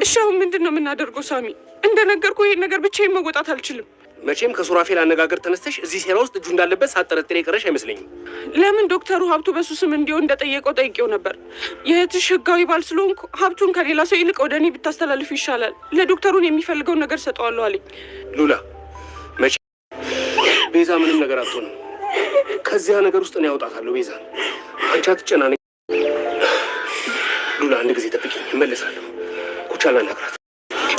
እሺ አሁን ምንድነው የምናደርገው ሳሚ? እንደነገርኩህ ይሄን ነገር ብቻዬን መወጣት አልችልም። መቼም ከሱራፌል አነጋገር ተነስተሽ እዚህ ሴራ ውስጥ እጁ እንዳለበት ሳትጠረጥሪ የቀረሽ አይመስለኝም። ለምን ዶክተሩ ሀብቱ በሱ ስም እንዲሆን እንደጠየቀው ጠይቄው ነበር። የእህትሽ ህጋዊ ባል ስለሆንኩ ሀብቱን ከሌላ ሰው ይልቅ ወደ እኔ ብታስተላልፍ ይሻላል። ለዶክተሩን የሚፈልገውን ነገር ሰጠዋለሁ አለኝ። ሉላ መቼ ቤዛ ምንም ነገር አትሆንም። ከዚያ ነገር ውስጥ እኔ ያወጣታለሁ። ቤዛ አንቺ አትጨናነቂ። ሉላ አንድ ጊዜ ጠብቂኝ፣ እመለሳለሁ። ኩቻላ ናግራት።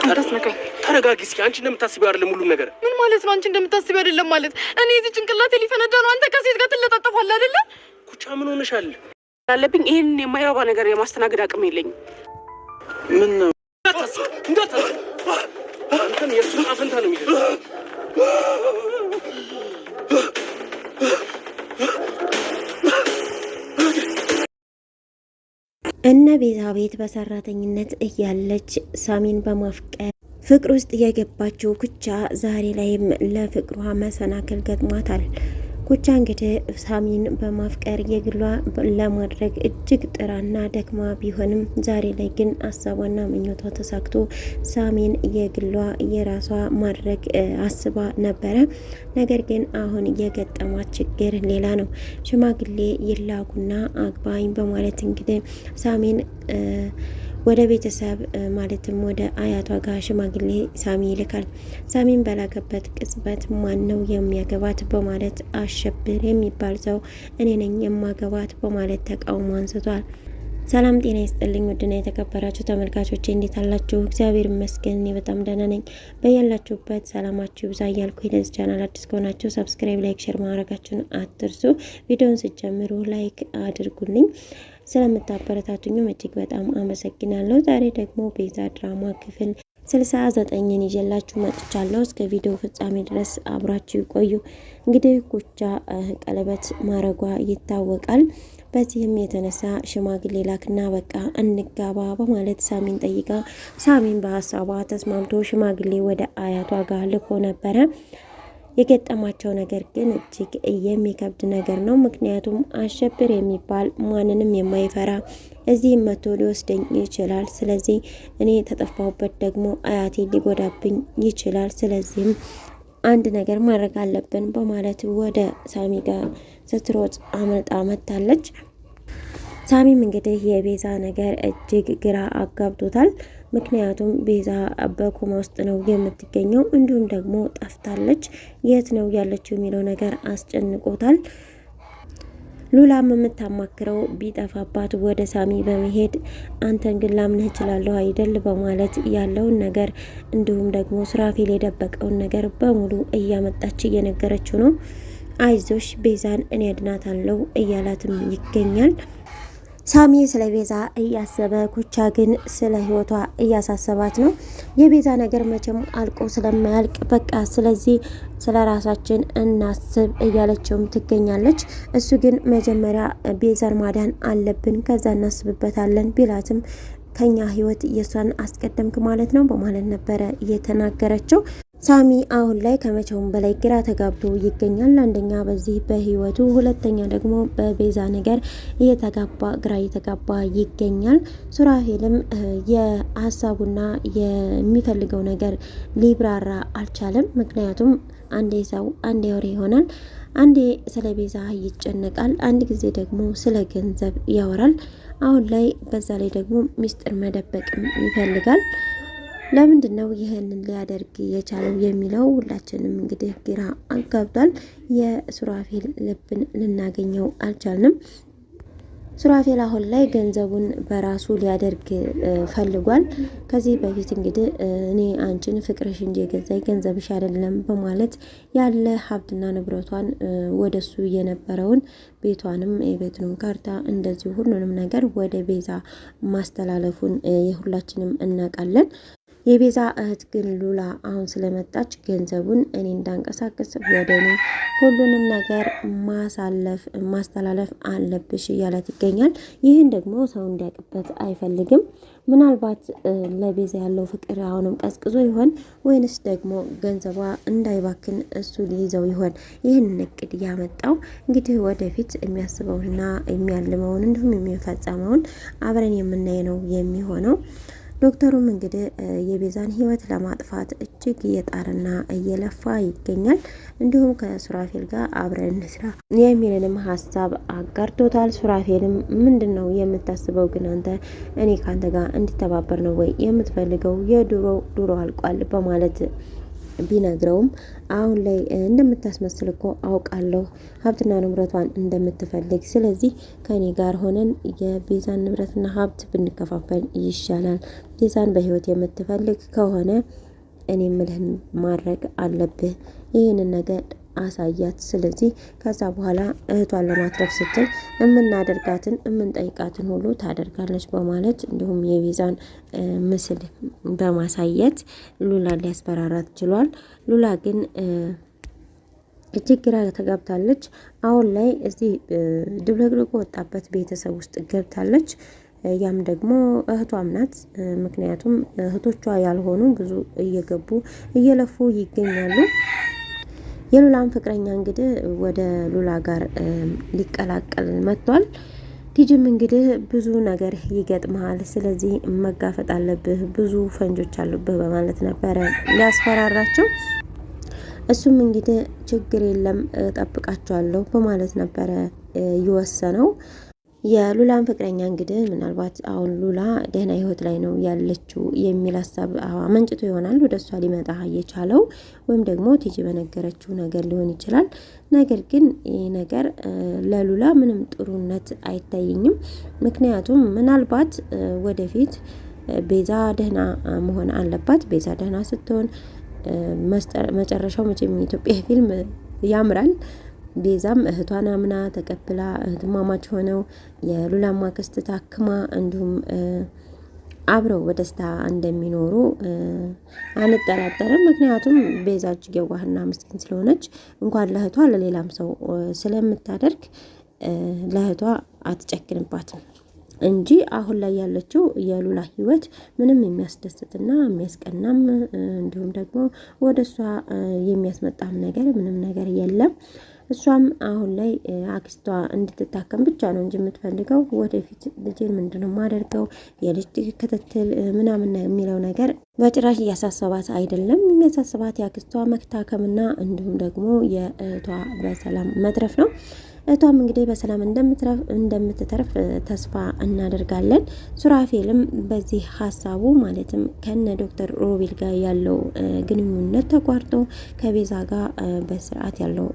እንዳትነካኝ። ተረጋጊ እስኪ። አንቺ እንደምታስቢው አይደለም ሁሉም ነገር። ምን ማለት ነው? አንቺ እንደምታስቢው አይደለም ማለት? እኔ እዚህ ጭንቅላቴ ሊፈነዳ ነው። አንተ ከሴት ጋር ትለጣጠፋለህ አይደለ? ኩቻ ምን ሆነሻል? አለብኝ ይሄንን የማይረባ ነገር የማስተናገድ አቅም የለኝም። ምን ነው? እንዳታስብ። አንተን የእሱ አፈንታ ነው የሚደርሰው። እነ ቤዛ ቤት በሰራተኝነት እያለች ሳሚን በማፍቀር ፍቅር ውስጥ የገባችው ኩቻ ዛሬ ላይም ለፍቅሯ መሰናክል ገጥሟታል። ኩቻ እንግዲህ ሳሚን በማፍቀር የግሏ ለማድረግ እጅግ ጥራና ደክማ ቢሆንም ዛሬ ላይ ግን አሳቧና ምኞቷ ተሳክቶ ሳሚን የግሏ የራሷ ማድረግ አስባ ነበረ። ነገር ግን አሁን የገጠማት ችግር ሌላ ነው። ሽማግሌ ይላኩና አግባኝ በማለት እንግዲህ ሳሚን ወደ ቤተሰብ ማለትም ወደ አያቷ ጋር ሽማግሌ ሳሚ ይልካል። ሳሚን በላከበት ቅጽበት ማን ነው የሚያገባት በማለት አሸብር የሚባል ሰው እኔ ነኝ የማገባት በማለት ተቃውሞ አንስቷል። ሰላም ጤና ይስጥልኝ ውድና የተከበራችሁ ተመልካቾቼ እንዴት አላችሁ? እግዚአብሔር ይመስገን እኔ በጣም ደህና ነኝ። በያላችሁበት ሰላማችሁ ይብዛ እያልኩ ለዚህ ቻናል አዲስ ከሆናችሁ ሰብስክራይብ፣ ላይክ፣ ሼር ማድረጋችሁን አትርሱ። ቪዲዮውን ስትጀምሩ ላይክ አድርጉልኝ። ስለምታበረታቱኝም እጅግ በጣም አመሰግናለሁ። ዛሬ ደግሞ ቤዛ ድራማ ክፍል 69ን ይዤላችሁ መጥቻለሁ። እስከ ቪዲዮ ፍጻሜ ድረስ አብራችሁ ይቆዩ። እንግዲህ ኩቻ ቀለበት ማረጓ ይታወቃል። በዚህም የተነሳ ሽማግሌ ላክና በቃ እንጋባ በማለት ሳሚን ጠይቃ ሳሚን በሀሳቧ ተስማምቶ ሽማግሌ ወደ አያቷ ጋር ልኮ ነበረ። የገጠማቸው ነገር ግን እጅግ የሚከብድ ነገር ነው። ምክንያቱም አሸብር የሚባል ማንንም የማይፈራ እዚህም መጥቶ ሊወስደኝ ይችላል። ስለዚህ እኔ ተጠፋሁበት ደግሞ አያቴ ሊጎዳብኝ ይችላል። ስለዚህም አንድ ነገር ማድረግ አለብን በማለት ወደ ሳሚ ጋር ስትሮጥ አመልጣ መታለች። ሳሚም እንግዲህ የቤዛ ነገር እጅግ ግራ አጋብቶታል። ምክንያቱም ቤዛ በኮማ ውስጥ ነው የምትገኘው፣ እንዲሁም ደግሞ ጠፍታለች። የት ነው ያለችው የሚለው ነገር አስጨንቆታል። ሉላም የምታማክረው ቢጠፋባት ወደ ሳሚ በመሄድ አንተን ግን ላምንህ እችላለሁ አይደል በማለት ያለውን ነገር እንዲሁም ደግሞ ሱራፌል የደበቀውን ነገር በሙሉ እያመጣች እየነገረችው ነው። አይዞሽ ቤዛን እኔ አድናታለሁ እያላትም ይገኛል። ሳሚ ስለ ቤዛ እያሰበ ኩቻ ግን ስለ ህይወቷ እያሳሰባት ነው። የቤዛ ነገር መቼም አልቆ ስለማያልቅ በቃ ስለዚህ ስለ ራሳችን እናስብ እያለችውም ትገኛለች። እሱ ግን መጀመሪያ ቤዛን ማዳን አለብን ከዛ እናስብበታለን ቢላትም ከኛ ህይወት የሷን አስቀደምክ ማለት ነው በማለት ነበረ እየተናገረችው። ሳሚ አሁን ላይ ከመቼውም በላይ ግራ ተጋብቶ ይገኛል። አንደኛ በዚህ በህይወቱ፣ ሁለተኛ ደግሞ በቤዛ ነገር ግራ እየተጋባ ይገኛል። ሱራፌልም የሀሳቡና የሚፈልገው ነገር ሊብራራ አልቻለም። ምክንያቱም አንዴ ሰው አንዴ ወሬ ይሆናል። አንዴ ስለ ቤዛ ይጨነቃል፣ አንድ ጊዜ ደግሞ ስለ ገንዘብ ያወራል። አሁን ላይ በዛ ላይ ደግሞ ሚስጥር መደበቅም ይፈልጋል። ለምንድን ነው ይህንን ሊያደርግ የቻለው የሚለው ሁላችንም እንግዲህ ግራ አጋብቷል። የሱራፌል ልብን ልናገኘው አልቻልንም። ሱራፌል አሁን ላይ ገንዘቡን በራሱ ሊያደርግ ፈልጓል። ከዚህ በፊት እንግዲህ እኔ አንቺን ፍቅርሽ እንጂ የገዛኝ ገንዘብሽ አይደለም በማለት ያለ ሀብትና ንብረቷን ወደሱ የነበረውን ቤቷንም የቤቱንም ካርታ እንደዚሁ ሁሉንም ነገር ወደ ቤዛ ማስተላለፉን የሁላችንም እናውቃለን። የቤዛ እህት ግን ሉላ አሁን ስለመጣች ገንዘቡን እኔ እንዳንቀሳቀስ ወደ እኔ ሁሉንም ነገር ማስተላለፍ አለብሽ እያላት ይገኛል። ይህን ደግሞ ሰው እንዲያውቅበት አይፈልግም። ምናልባት ለቤዛ ያለው ፍቅር አሁንም ቀዝቅዞ ይሆን ወይንስ ደግሞ ገንዘቧ እንዳይባክን እሱ ሊይዘው ይሆን? ይህን እቅድ ያመጣው እንግዲህ ወደፊት የሚያስበውንና የሚያልመውን እንዲሁም የሚፈጸመውን አብረን የምናይ ነው የሚሆነው። ዶክተሩም እንግዲህ የቤዛን ህይወት ለማጥፋት እጅግ እየጣረና እየለፋ ይገኛል። እንዲሁም ከሱራፌል ጋር አብረን እንስራ የሚልንም ሀሳብ አጋርቶታል። ሱራፌልም ምንድን ነው የምታስበው ግን አንተ? እኔ ካንተ ጋር እንዲተባበር ነው ወይ የምትፈልገው? የድሮ አልቋል በማለት ቢነግረውም አሁን ላይ እንደምታስመስል እኮ አውቃለሁ፣ ሀብትና ንብረቷን እንደምትፈልግ። ስለዚህ ከኔ ጋር ሆነን የቤዛን ንብረትና ሀብት ብንከፋፈል ይሻላል። ቤዛን በህይወት የምትፈልግ ከሆነ እኔ ምልህን ማድረግ አለብህ። ይህንን ነገር አሳያት። ስለዚህ ከዛ በኋላ እህቷን ለማትረፍ ስትል የምናደርጋትን የምንጠይቃትን ሁሉ ታደርጋለች በማለት እንዲሁም የቤዛን ምስል በማሳየት ሉላ ሊያስፈራራት ችሏል። ሉላ ግን እጅግ ግራ ተጋብታለች። አሁን ላይ እዚህ ድብልቅልቁ ወጣበት ቤተሰብ ውስጥ ገብታለች። ያም ደግሞ እህቷም ናት። ምክንያቱም እህቶቿ ያልሆኑ ብዙ እየገቡ እየለፉ ይገኛሉ። የሉላን ፍቅረኛ እንግዲህ ወደ ሉላ ጋር ሊቀላቀል መጥቷል። ቲጂም እንግዲህ ብዙ ነገር ይገጥመሃል፣ ስለዚህ መጋፈጥ አለብህ፣ ብዙ ፈንጆች አሉብህ በማለት ነበረ ሊያስፈራራቸው። እሱም እንግዲህ ችግር የለም ጠብቃቸዋለሁ በማለት ነበረ የወሰነው። የሉላን ፍቅረኛ እንግዲህ ምናልባት አሁን ሉላ ደህና ህይወት ላይ ነው ያለችው የሚል ሀሳብ አመንጭቶ ይሆናል ወደ እሷ ሊመጣ የቻለው፣ ወይም ደግሞ ቲጂ በነገረችው ነገር ሊሆን ይችላል። ነገር ግን ይህ ነገር ለሉላ ምንም ጥሩነት አይታየኝም። ምክንያቱም ምናልባት ወደፊት ቤዛ ደህና መሆን አለባት። ቤዛ ደህና ስትሆን መጨረሻው መቼም የኢትዮጵያ ፊልም ያምራል። ቤዛም እህቷን አምና ተቀብላ እህትማማች ሆነው የሉላ ማክስት ታክማ እንዲሁም አብረው በደስታ እንደሚኖሩ አንጠራጠርም። ምክንያቱም ቤዛ እጅግ የዋህና ምስኪን ስለሆነች እንኳን ለእህቷ ለሌላም ሰው ስለምታደርግ ለእህቷ አትጨክንባትም እንጂ አሁን ላይ ያለችው የሉላ ህይወት ምንም የሚያስደስትና የሚያስቀናም እንዲሁም ደግሞ ወደ እሷ የሚያስመጣም ነገር ምንም ነገር የለም። እሷም አሁን ላይ አክስቷ እንድትታከም ብቻ ነው እንጂ የምትፈልገው ወደፊት ልጄን ምንድነው ማደርገው የልጅ ክትትል ምናምን የሚለው ነገር በጭራሽ እያሳሰባት አይደለም። የሚያሳስባት የአክስቷ መታከምና እንዲሁም ደግሞ የእህቷ በሰላም መትረፍ ነው። እህቷም እንግዲህ በሰላም እንደምትተርፍ ተስፋ እናደርጋለን። ሱራፌልም በዚህ ሀሳቡ ማለትም ከነ ዶክተር ሮቤል ጋር ያለው ግንኙነት ተቋርጦ ከቤዛ ጋር በስርዓት ያለው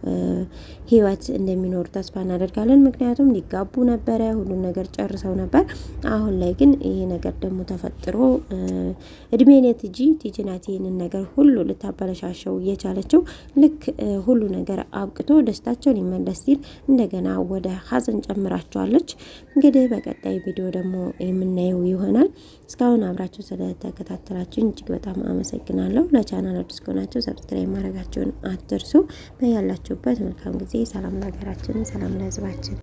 ህይወት እንደሚኖር ተስፋ እናደርጋለን። ምክንያቱም ሊጋቡ ነበረ፣ ሁሉን ነገር ጨርሰው ነበር። አሁን ላይ ግን ይሄ ነገር ደግሞ ተፈጥሮ እድሜ ቲጂ ናት ይህንን ነገር ሁሉ ልታበለሻሸው የቻለችው። ልክ ሁሉ ነገር አብቅቶ ደስታቸው ሊመለስ ሲል እንደገና ወደ ሀዘን ጨምራቸዋለች። እንግዲህ በቀጣይ ቪዲዮ ደግሞ የምናየው ይሆናል። እስካሁን አብራችሁ ስለተከታተላችሁኝ እጅግ በጣም አመሰግናለሁ። ለቻናል አዲስ ከሆናችሁ ሰብስክራይብ ማድረጋችሁን አትርሱ። በያላችሁበት መልካም ጊዜ። ሰላም ለሀገራችን፣ ሰላም ለህዝባችን።